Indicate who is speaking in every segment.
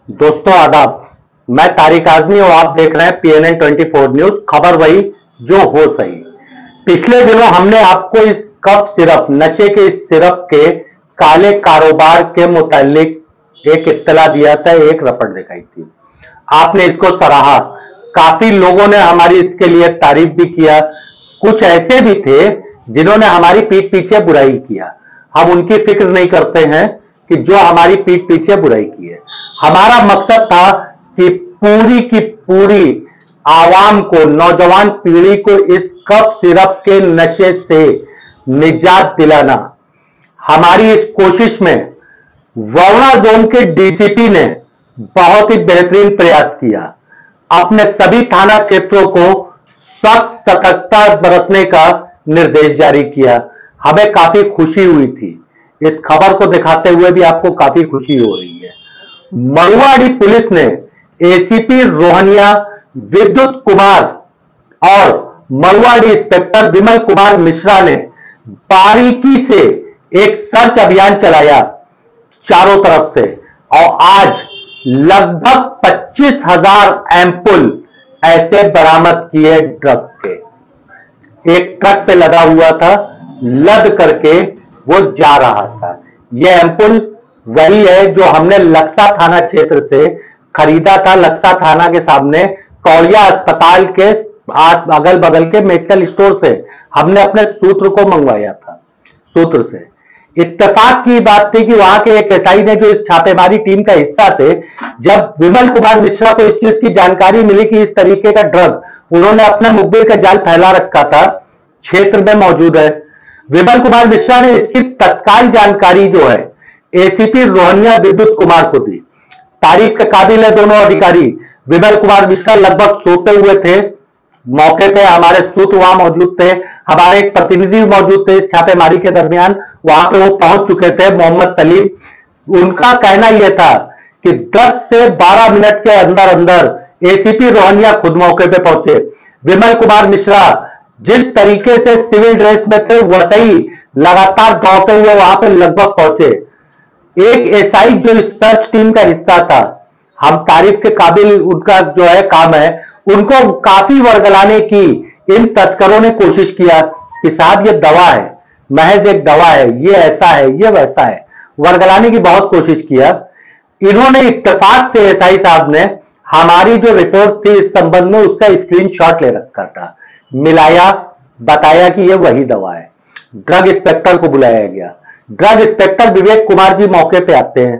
Speaker 1: दोस्तों आदाब। मैं तारिक आजमी और आप देख रहे हैं PNN 24 न्यूज। खबर वही जो हो सही। पिछले दिनों हमने आपको इस कफ सिरप, नशे के इस सिरप के काले कारोबार के मुतालिक एक इत्तला दिया था, एक रपट दिखाई थी। आपने इसको सराहा, काफी लोगों ने हमारी इसके लिए तारीफ भी किया। कुछ ऐसे भी थे जिन्होंने हमारी पीठ पीछे बुराई किया। हम उनकी फिक्र नहीं करते हैं कि जो हमारी पीठ पीछे बुराई की है। हमारा मकसद था कि पूरी की पूरी आवाम को, नौजवान पीढ़ी को इस कफ सिरप के नशे से निजात दिलाना। हमारी इस कोशिश में वरुणा जोन के डीसीपी ने बहुत ही बेहतरीन प्रयास किया। अपने सभी थाना क्षेत्रों को सख्त सतर्कता बरतने का निर्देश जारी किया। हमें काफी खुशी हुई थी। इस खबर को दिखाते हुए भी आपको काफी खुशी हो रही है। मरुआडी पुलिस ने एसीपी रोहनिया विद्युत कुमार और मरुआडी इंस्पेक्टर विमल कुमार मिश्रा ने बारीकी से एक सर्च अभियान चलाया चारों तरफ से, और आज लगभग 25,000 एम्पुल ऐसे बरामद किए ड्रग के। एक ट्रक पे लगा हुआ था, लद करके वो जा रहा था। यह एम्पुल वही है जो हमने लक्सा थाना क्षेत्र से खरीदा था। लक्सा थाना के सामने कौड़िया अस्पताल के अगल बगल के मेडिकल स्टोर से हमने अपने सूत्र को मंगवाया था। सूत्र से इत्तेफाक की बात थी कि वहां के एक एसआई ने, जो इस छापेमारी टीम का हिस्सा थे, जब विमल कुमार मिश्रा को इस चीज की जानकारी मिली कि इस तरीके का ड्रग उन्होंने अपने मुखबिर का जाल फैला रखा था, क्षेत्र में मौजूद है, विमल कुमार मिश्रा ने इसकी तत्काल जानकारी जो है एसीपी रोहनिया विद्युत कुमार को दी। तारीफ के काबिल है दोनों अधिकारी। विमल कुमार मिश्रा लगभग सोते हुए थे मौके पे। हमारे सूत्र वहां मौजूद थे, हमारे एक प्रतिनिधि मौजूद थे इस छापेमारी के दरमियान। वहां पे वो पहुंच चुके थे, मोहम्मद सलीम। उनका कहना यह था कि 10 से 12 मिनट के अंदर अंदर एसीपी रोहनिया खुद मौके पे पहुंचे। विमल कुमार मिश्रा जिस तरीके से सिविल ड्रेस में थे वैसे ही लगातार दौड़ते हुए वहां पे लगभग पहुंचे। एक एसआई जो इस सर्च टीम का हिस्सा था, हम तारीफ के काबिल उनका जो है काम है, उनको काफी वर्गलाने की इन तस्करों ने कोशिश किया कि साहब ये दवा है, महज एक दवा है, ये ऐसा है, ये वैसा है। वर्गलाने की बहुत कोशिश किया। इन्होंने इत्तेफाक से एसआई साहब ने हमारी जो रिपोर्ट थी इस संबंध में उसका स्क्रीनशॉट ले रखा था, मिलाया, बताया कि ये वही दवा है। ड्रग इंस्पेक्टर को बुलाया गया। ड्रग इंस्पेक्टर विवेक कुमार जी मौके पे आते हैं,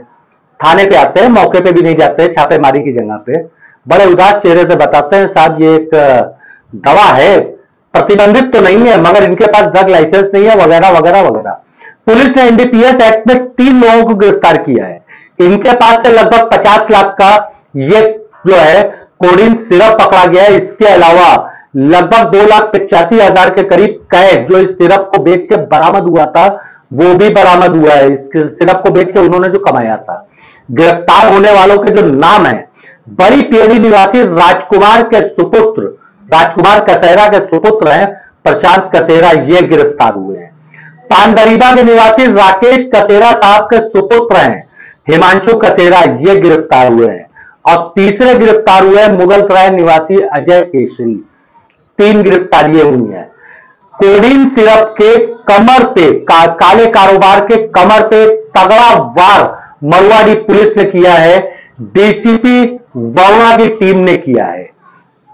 Speaker 1: थाने पे आते हैं, मौके पे भी नहीं जाते छापेमारी की जगह पे। बड़े उदास चेहरे से बताते हैं, साहब ये एक दवा है, प्रतिबंधित तो नहीं है, मगर इनके पास ड्रग लाइसेंस नहीं है, वगैरह वगैरह वगैरह। पुलिस ने एनडीपीएस एक्ट में 3 लोगों को गिरफ्तार किया है। इनके पास से लगभग 50 लाख का ये जो है कोडीन सिरप पकड़ा गया है। इसके अलावा लगभग 2,85,000 के करीब कैश जो इस सिरप को बेच के बरामद हुआ था वो भी बरामद हुआ है। इस सिरप को बेच के उन्होंने जो कमाया था। गिरफ्तार होने वालों के जो नाम है, बड़ी पेड़ी निवासी राजकुमार के सुपुत्र, राजकुमार कसेरा के सुपुत्र हैं प्रशांत कसेरा, ये गिरफ्तार हुए हैं। पानदरीबा के निवासी राकेश कसेरा साहब के सुपुत्र हैं हिमांशु कसेरा, ये गिरफ्तार हुए हैं। और तीसरे गिरफ्तार हुए हैं मुगलसराय निवासी अजय केसरी। 3 गिरफ्तारियां हुई हैं। कोडीन सिरप के कमर पे, काले कारोबार के कमर पे तगड़ा वार मरुआडी पुलिस ने किया है, डीसीपी वरुणा की टीम ने किया है।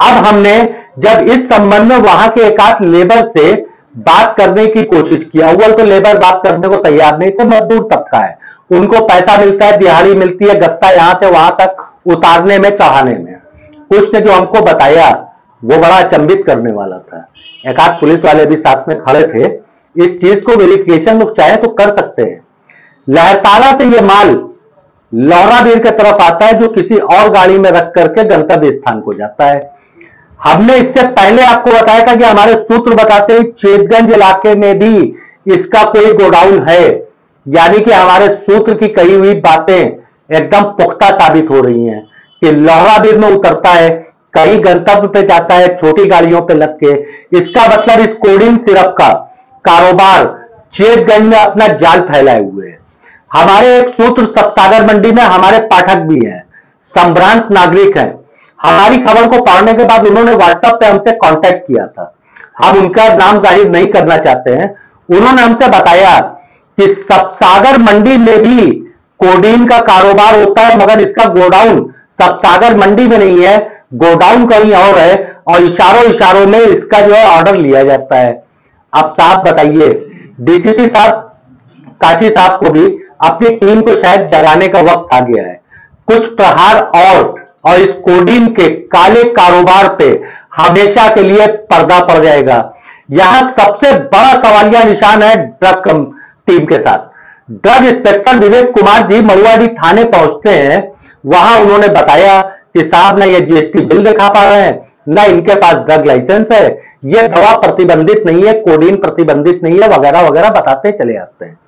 Speaker 1: अब हमने जब इस संबंध में वहां के एकाध लेबर से बात करने की कोशिश की, अव्वल तो लेबर बात करने को तैयार नहीं थे, मजदूर तबका है, उनको पैसा मिलता है, दिहाड़ी मिलती है, गत्ता यहां से वहां तक उतारने में, चढ़ाने में। कुछ ने जो हमको बताया वो बड़ा अचंभित करने वाला था। एकाध पुलिस वाले भी साथ में खड़े थे। इस चीज को वेरिफिकेशन लोग चाहे तो कर सकते हैं। लहरताला से ये माल लौराबीर की तरफ आता है, जो किसी और गाड़ी में रख करके गंतव्य स्थान को जाता है। हमने इससे पहले आपको बताया था कि हमारे सूत्र बताते हैं चेतगंज इलाके में भी इसका कोई गोडाउन है। यानी कि हमारे सूत्र की कही हुई बातें एकदम पुख्ता साबित हो रही हैं कि लौराबीर में उतरता है, कहीं गंतव्य पे जाता है छोटी गाड़ियों पे लग के। इसका मतलब इस कोडीन सिरप का कारोबार चेतगंज में अपना जाल फैलाए हुए है। हमारे एक सूत्र सबसागर मंडी में हमारे पाठक भी हैं, संभ्रांत नागरिक हैं। हमारी खबर को पढ़ने के बाद उन्होंने व्हाट्सएप पे हमसे कांटेक्ट किया था। हम उनका नाम जाहिर नहीं करना चाहते हैं। उन्होंने हमसे बताया कि सपसागर मंडी में भी कोडीन का कारोबार होता है, मगर इसका गोडाउन सपसागर मंडी में नहीं है, गोडाउन कहीं और है, और इशारों इशारों में इसका जो है ऑर्डर लिया जाता है। अब साहब बताइए, डीसीपी साहब काशी साहब को भी अपनी टीम को शायद जगाने का वक्त आ गया है। कुछ प्रहार और इस कोडीन के काले कारोबार पे हमेशा के लिए पर्दा पड़ जाएगा। यहां सबसे बड़ा सवालिया निशान है ड्रग टीम के साथ। ड्रग इंस्पेक्टर विवेक कुमार जी महुआडीह थाने पहुंचते हैं। वहां उन्होंने बताया कि साहब ना ये जीएसटी बिल दिखा पा रहे हैं, ना इनके पास ड्रग लाइसेंस है, ये दवा प्रतिबंधित नहीं है, कोडीन प्रतिबंधित नहीं है, वगैरह वगैरह बताते चले आते हैं।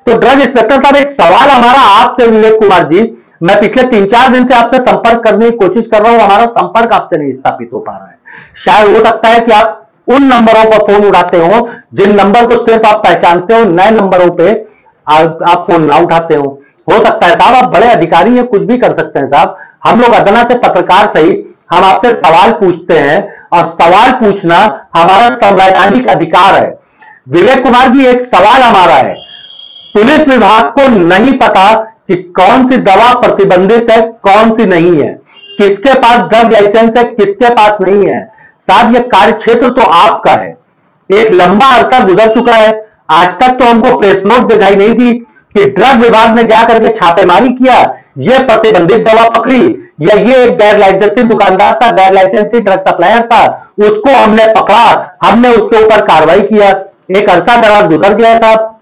Speaker 1: तो ड्रग इंस्पेक्टर साहब, एक सवाल हमारा आपसे विवेक कुमार जी, मैं पिछले 3-4 दिन से आपसे संपर्क करने की कोशिश कर रहा हूं, हमारा संपर्क आपसे नहीं स्थापित हो पा रहा है। शायद हो सकता है कि आप उन नंबरों पर फोन उठाते हो जिन नंबर को सिर्फ आप पहचानते हो, नए नंबरों पे आप फोन ना उठाते हो सकता है साहब आप बड़े अधिकारी हैं, कुछ भी कर सकते हैं साहब। हम लोग अदना से पत्रकार सही, हम आपसे सवाल पूछते हैं और सवाल पूछना हमारा संवैधानिक अधिकार है। विवेक कुमार जी, एक सवाल हमारा है, पुलिस विभाग को नहीं पता कि कौन सी दवा प्रतिबंधित है, कौन सी नहीं है, किसके पास ड्रग लाइसेंस है, किसके पास नहीं है। साहब ये कार्य क्षेत्र तो आपका है, एक लंबा अरसा गुजर चुका है, आज तक तो हमको प्रेस नोट दिखाई नहीं दी कि ड्रग विभाग ने जाकर के छापेमारी किया, ये प्रतिबंधित दवा पकड़ी, या ये एक गैर लाइसेंसी दुकानदार था, गैर लाइसेंसी ड्रग सप्लायर था, उसको हमने पकड़ा, हमने उसके ऊपर कार्रवाई किया। एक अरसा दराज गुजर गया साहब,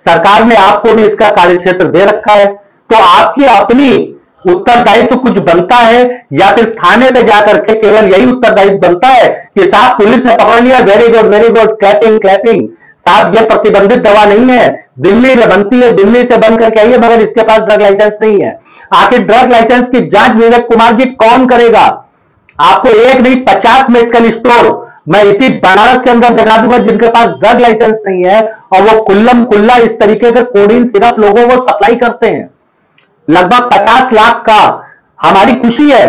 Speaker 1: सरकार ने आपको भी इसका कार्यक्षेत्र दे रखा है, तो आपकी अपनी उत्तरदायित्व कुछ बनता है, या फिर थाने पे जाकर के केवल यही उत्तरदायित्व बनता है कि साहब पुलिस ने पकड़ लिया, वेरी गुड, क्लैपिंग क्लैपिंग। साहब ये प्रतिबंधित दवा नहीं है, दिल्ली में बनती है, दिल्ली से बन करके आई है, मगर इसके पास ड्रग लाइसेंस नहीं है। आखिर ड्रग लाइसेंस की जांच विवेक कुमार जी कौन करेगा? आपको एक नहीं 50 मेडिकल स्टोर मैं इसी बनारस के अंदर दिखा दूंगा जिनके पास ड्रग लाइसेंस नहीं है, और वो कुल्लम कुल्ला इस तरीके से कोडीन सिरप लोगों को सप्लाई करते हैं। लगभग 50 लाख का। हमारी खुशी है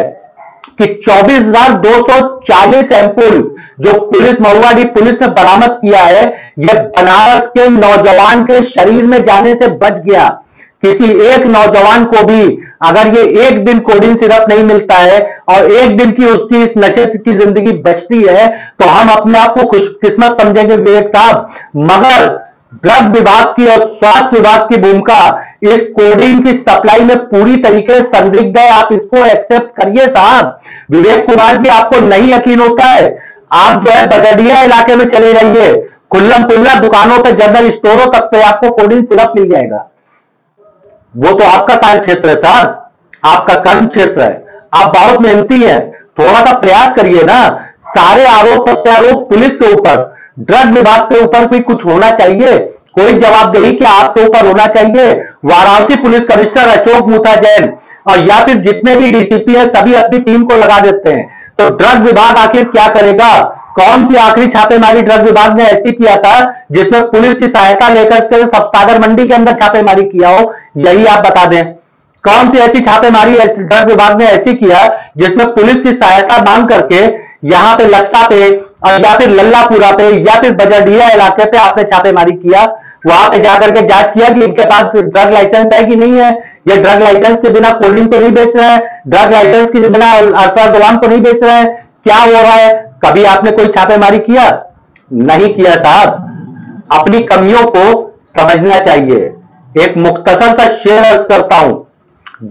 Speaker 1: कि 24,240 एम्पुल जो पुलिस महुआडीह पुलिस ने बरामद किया है, यह बनारस के नौजवान के शरीर में जाने से बच गया। किसी एक नौजवान को भी अगर ये एक दिन कोडीन सिरप नहीं मिलता है और एक दिन की उसकी इस नशे की जिंदगी बचती है, तो हम अपने आप को खुशकिस्मत समझेंगे विवेक साहब। मगर ड्रग विभाग की और स्वास्थ्य विभाग की भूमिका इस कोडीन की सप्लाई में पूरी तरीके से संदिग्ध है, आप इसको एक्सेप्ट करिए साहब। विवेक कुमार जी, आपको नहीं यकीन होता है, आप जो है बगडिया इलाके में चले जाइए, खुल्लम खुल्ला दुकानों पे, जनरल स्टोरों तक पे आपको कोडीन सिरप मिल जाएगा। वो तो आपका कार्य क्षेत्र है साहब, आपका कर्म क्षेत्र है, आप बहुत मेहनती हैं, थोड़ा सा प्रयास करिए ना। सारे आरोप प्रत्यारोप पुलिस के ऊपर, ड्रग विभाग के ऊपर भी कुछ होना चाहिए, कोई जवाबदेही कि आपके ऊपर होना चाहिए। वाराणसी पुलिस कमिश्नर अशोक मूथा जैन और या फिर जितने भी डीसीपी हैं सभी अपनी टीम को लगा देते हैं, तो ड्रग विभाग आखिर क्या करेगा? कौन सी आखिरी छापेमारी ड्रग विभाग ने ऐसी किया था जिसमें पुलिस की सहायता लेकर के सपसागर मंडी के अंदर छापेमारी किया हो? यही आप बता दें, कौन सी ऐसी छापेमारी ड्रग विभाग ने ऐसी किया जिसमें पुलिस की सहायता मांग करके यहां पे लक्सा पे और या फिर लल्लापुरा पे या फिर बजडिया इलाके पे आपने छापेमारी किया, वहां पे जाकर के जांच किया कि इनके पास ड्रग लाइसेंस है कि नहीं है, ये ड्रग लाइसेंस के बिना कोल्ड ड्रिंक तो नहीं बेच रहे हैं, ड्रग लाइसेंस के बिना अल्ट्राजोलाम तो नहीं बेच रहे हैं, क्या हो रहा है? कभी आपने कोई छापेमारी किया? नहीं किया साहब। अपनी कमियों को समझना चाहिए। एक मुख्तसर सा शेर अर्ज करता हूं,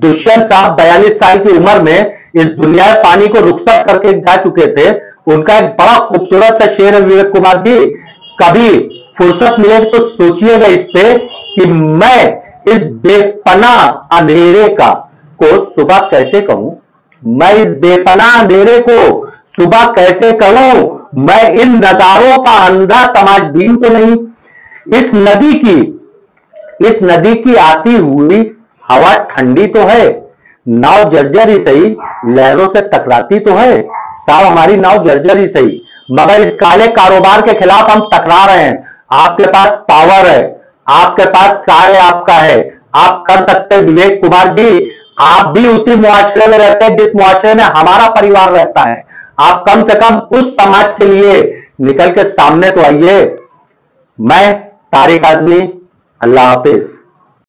Speaker 1: दुष्यंत साहब 42 साल की उम्र में इस दुनिया में पानी को रुखसत करके जा चुके थे। उनका एक बड़ा खूबसूरत सा शेर है विवेक कुमार जी, कभी फुर्सत मिले तो सोचिएगा इस पे कि मैं इस बेपनाह अंधेरे को सुबह कैसे कहूं, मैं इस बेपनाह अंधेरे को सुबह कैसे कहूं, मैं इन नजारों का अंधा तमाशबीन तो नहीं। इस नदी की आती हुई हवा ठंडी तो है, नाव जर्जर ही सही, लहरों से टकराती तो है। साहब हमारी नाव जर्जर ही सही, मगर इस काले कारोबार के खिलाफ हम टकरा रहे हैं। आपके पास पावर है, आपके पास कार्य आपका है, आप कर सकते हैं विवेक कुमार जी। आप भी उसी मुआशरे में रहते हैं जिस मुआशरे में हमारा परिवार रहता है। आप कम से कम उस समाज के लिए निकल के सामने तो आइए। मैं तारिक आजमी, अल्लाह हाफिज।